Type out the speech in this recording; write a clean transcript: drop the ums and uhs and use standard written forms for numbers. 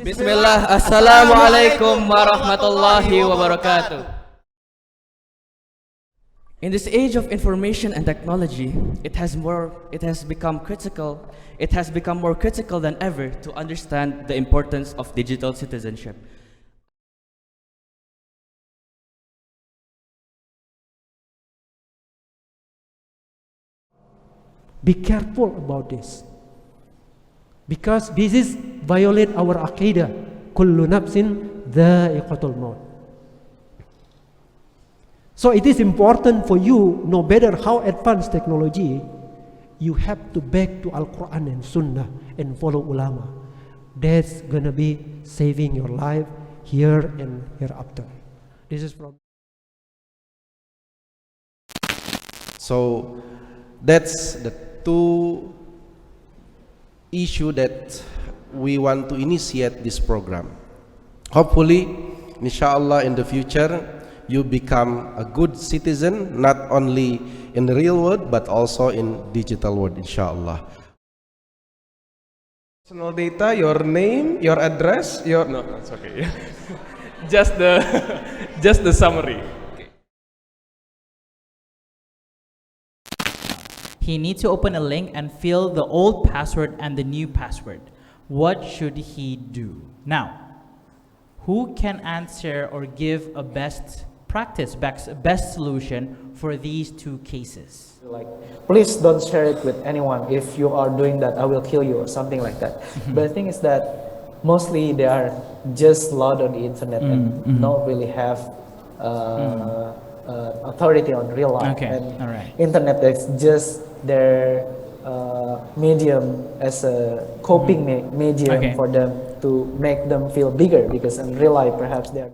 Bismillah, Assalamualaikum warahmatullahi wabarakatuh. In this age of information and technology, it has become more critical than ever to understand the importance of digital citizenship. Be careful about this, because this is violate our aqidah. Kullu nafsin dha'iqatul maut. So it is important for you, no matter how advanced technology, you have to back to Al-Quran and Sunnah and follow ulama. That's gonna be saving your life here and hereafter. This is from. So that's the two issue that we want to initiate this program. Hopefully, inshallah, in the future, you become a good citizen, not only in the real world, but also in digital world, inshallah. Personal data, your name, your address, your no, it's okay. just the summary. He needs to open a link and fill the old password and the new password. What should he do? Now, who can answer or give a best practice, best solution for these two cases? Like, please don't share it with anyone. If you are doing that, I will kill you or something like that. But the thing is that mostly they are just loud on the internet and don't really have authority on real life. Okay, and all right. Internet is just their medium as a coping medium Okay. for them to make them feel bigger, because in real life perhaps they are